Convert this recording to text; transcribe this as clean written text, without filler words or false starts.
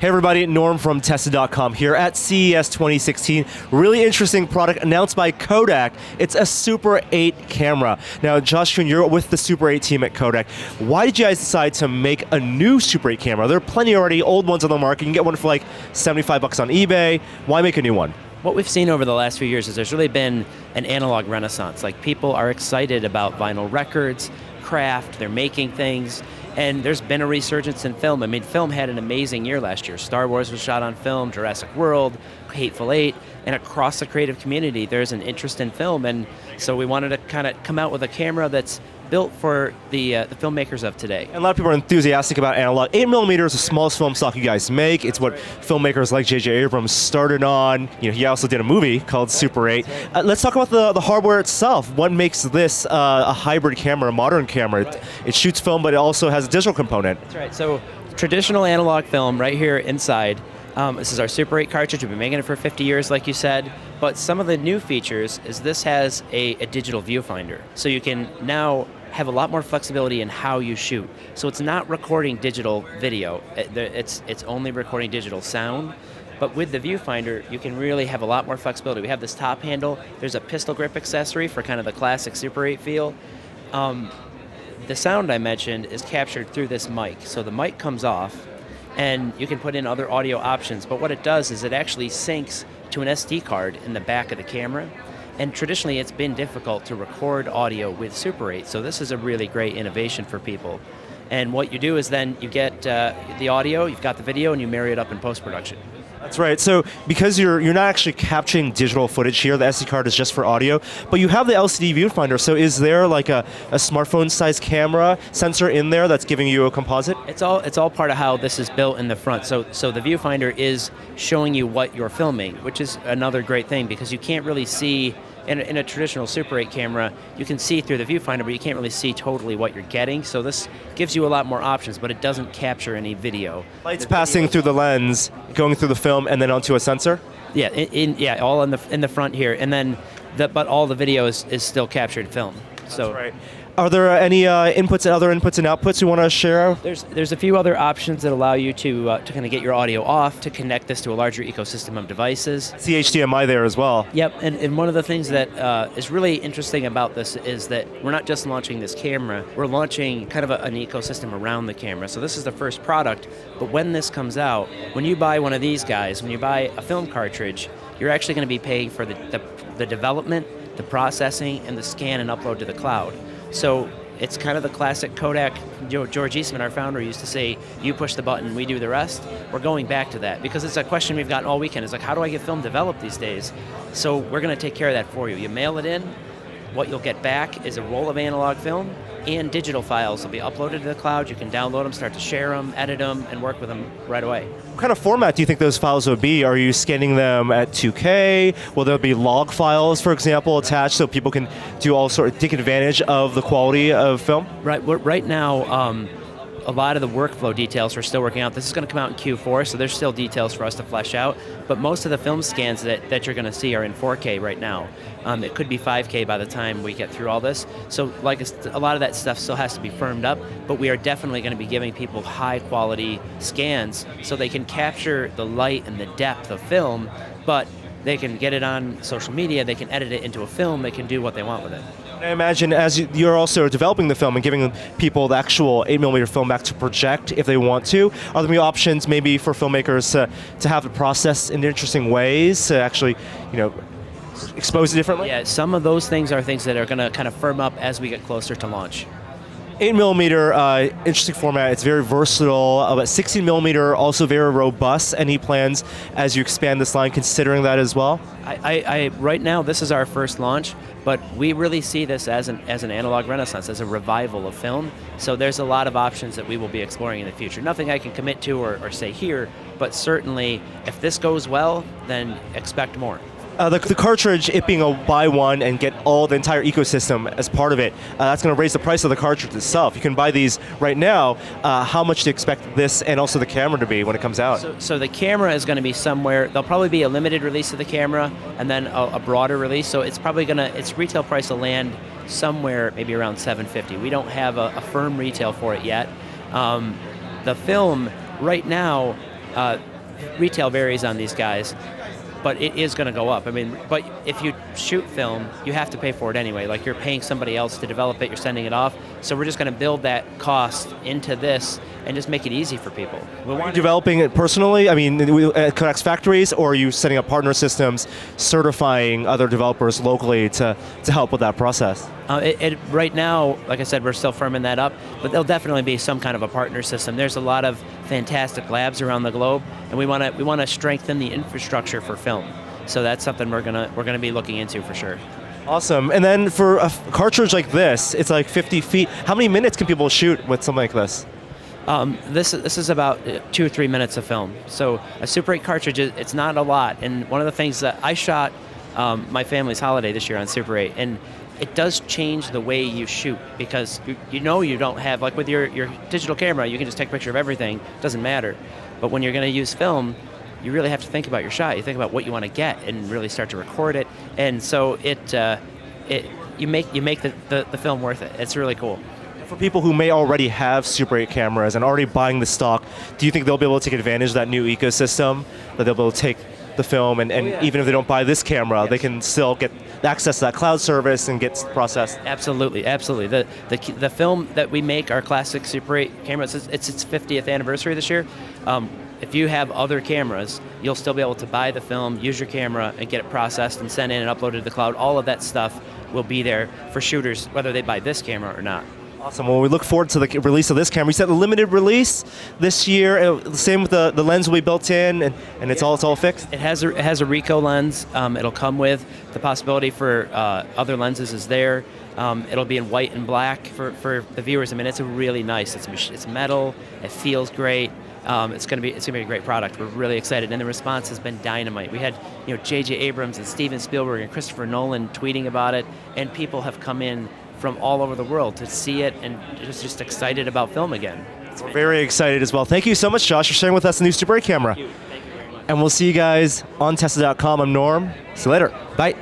Hey everybody, Norm from Tested.com here at CES 2016. Really interesting product announced by Kodak. It's a Super 8 camera. Now Josh, you're with the Super 8 team at Kodak. Why did you guys decide to make a new Super 8 camera? There are plenty already old ones on the market. You can get one for like 75 bucks on eBay. Why make a new one? What we've seen over the last few years is there's really been an analog renaissance. Like, people are excited about vinyl records, craft, they're making things, and there's been a resurgence in film. I mean, film had an amazing year last year. Star Wars was shot on film, Jurassic World, Hateful Eight, and across the creative community there's an interest in film, and so we wanted to kind of come out with a camera that's built for the filmmakers of today. And a lot of people are enthusiastic about analog. 8mm is the smallest film stock you guys make. It's what filmmakers like J.J. Abrams started on. You know, he also did a movie called Super 8. Let's talk about the hardware itself. What makes this a hybrid camera, a modern camera? Right. It shoots film, but it also has a digital component. That's right. So traditional analog film right here inside. This is our Super 8 cartridge. We've been making it for 50 years, like you said. But some of the new features is this has a digital viewfinder. So you can now have a lot more flexibility in how you shoot. So it's not recording digital video. It's only recording digital sound. But with the viewfinder, you can really have a lot more flexibility. We have this top handle. There's a pistol grip accessory for kind of the classic Super 8 feel. The sound I mentioned is captured through this mic. So the mic comes off, and you can put in other audio options, but what it does is it actually syncs to an SD card in the back of the camera. And traditionally it's been difficult to record audio with Super 8, so this is a really great innovation for people. And what you do is then you get the audio, you've got the video, and you marry it up in post-production. That's right. So because you're not actually capturing digital footage here, the SD card is just for audio, but you have the LCD viewfinder. So is there like a smartphone-sized camera sensor in there that's giving you a composite? It's all part of how this is built in the front. So the viewfinder is showing you what you're filming, which is another great thing because you can't really see. In a traditional Super 8 camera, you can see through the viewfinder, but you can't really see totally what you're getting. So this gives you a lot more options, but it doesn't capture any video. Lights passing through the lens, going through the film, and then onto a sensor? Yeah, all in the front here, and then but all the video is still captured film. So. That's right. Are there any inputs and other inputs and outputs you want to share? There's a few other options that allow you to kind of get your audio off, to connect this to a larger ecosystem of devices. See HDMI there as well. Yep, and one of the things that is really interesting about this is that we're not just launching this camera, we're launching kind of an ecosystem around the camera. So this is the first product, but when this comes out, when you buy one of these guys, when you buy a film cartridge, you're actually going to be paying for the development, the processing, and the scan and upload to the cloud. So it's kind of the classic Kodak. George Eastman, our founder, used to say, you push the button, we do the rest. We're going back to that because it's a question we've gotten all weekend. It's like, how do I get film developed these days? So we're going to take care of that for you. You mail it in. What you'll get back is a roll of analog film, and digital files will be uploaded to the cloud. You can download them, start to share them, edit them, and work with them right away. What kind of format do you think those files would be? Are you scanning them at 2K? Will there be log files, for example, attached so people can do all sort of take advantage of the quality of film? Right now, a lot of the workflow details we're still working out. This is going to come out in Q4, so there's still details for us to flesh out. But most of the film scans that you're going to see are in 4K right now. It could be 5K by the time we get through all this. So like a lot of that stuff still has to be firmed up, but we are definitely going to be giving people high quality scans so they can capture the light and the depth of film, but they can get it on social media, they can edit it into a film, they can do what they want with it. I imagine as you're also developing the film and giving people the actual 8mm film back to project if they want to, are there any options maybe for filmmakers to have it processed in interesting ways to actually, expose it differently? Yeah, some of those things are things that are going to kind of firm up as we get closer to launch. 8mm, interesting format, it's very versatile, but 16mm also very robust. Any plans as you expand this line considering that as well? Right now this is our first launch, but we really see this as an analog renaissance, as a revival of film. So there's a lot of options that we will be exploring in the future. Nothing I can commit to or say here, but certainly if this goes well, then expect more. The cartridge, it being a buy one and get all the entire ecosystem as part of it, that's going to raise the price of the cartridge itself. You can buy these right now. How much do you expect this and also the camera to be when it comes out? So the camera is going to be somewhere, there'll probably be a limited release of the camera and then a broader release. So it's probably its retail price will land somewhere maybe around $750. We don't have a firm retail for it yet. The film right now, retail varies on these guys, but it is going to go up. I mean, but if you shoot film, you have to pay for it anyway. Like you're paying somebody else to develop it, you're sending it off. So we're just going to build that cost into this and just make it easy for people. Are you developing it personally? I mean, at Kodak's factories, or are you setting up partner systems, certifying other developers locally to help with that process? Right now, like I said, we're still firming that up, but there'll definitely be some kind of a partner system. There's a lot of fantastic labs around the globe, and we want to strengthen the infrastructure for film. So that's something we're gonna be looking into for sure. Awesome. And then for a cartridge like this, it's like 50 feet. How many minutes can people shoot with something like this? This is about 2 or 3 minutes of film. So a Super 8 cartridge, it's not a lot. And one of the things that I shot my family's holiday this year on Super 8, and it does change the way you shoot, because you don't have, like with your digital camera, you can just take a picture of everything, doesn't matter. But when you're going to use film, you really have to think about your shot. You think about what you want to get and really start to record it. And so you make the film worth it. It's really cool. For people who may already have Super 8 cameras and already buying the stock, do you think they'll be able to take advantage of that new ecosystem, that they'll be able to take the film and even if they don't buy this camera, they can still get access to that cloud service and get processed? Absolutely, absolutely. The film that we make, our classic Super 8 camera, it's its 50th anniversary this year. If you have other cameras, you'll still be able to buy the film, use your camera, and get it processed and sent in and uploaded to the cloud. All of that stuff will be there for shooters, whether they buy this camera or not. Awesome. Well, we look forward to the release of this camera. We said a limited release this year. Same with the lens will be built in, and it's all fixed. It has a Ricoh lens. It'll come with the possibility for other lenses is there. It'll be in white and black for the viewers. I mean, it's a really nice. It's metal. It feels great. It's gonna be a great product. We're really excited, and the response has been dynamite. We had J.J. Abrams and Steven Spielberg and Christopher Nolan tweeting about it, and people have come in from all over the world to see it and just excited about film again. We're very excited as well. Thank you so much, Josh, for sharing with us the new Super 8 camera. Thank you very much. And we'll see you guys on Tesla.com. I'm Norm. See you later. Bye.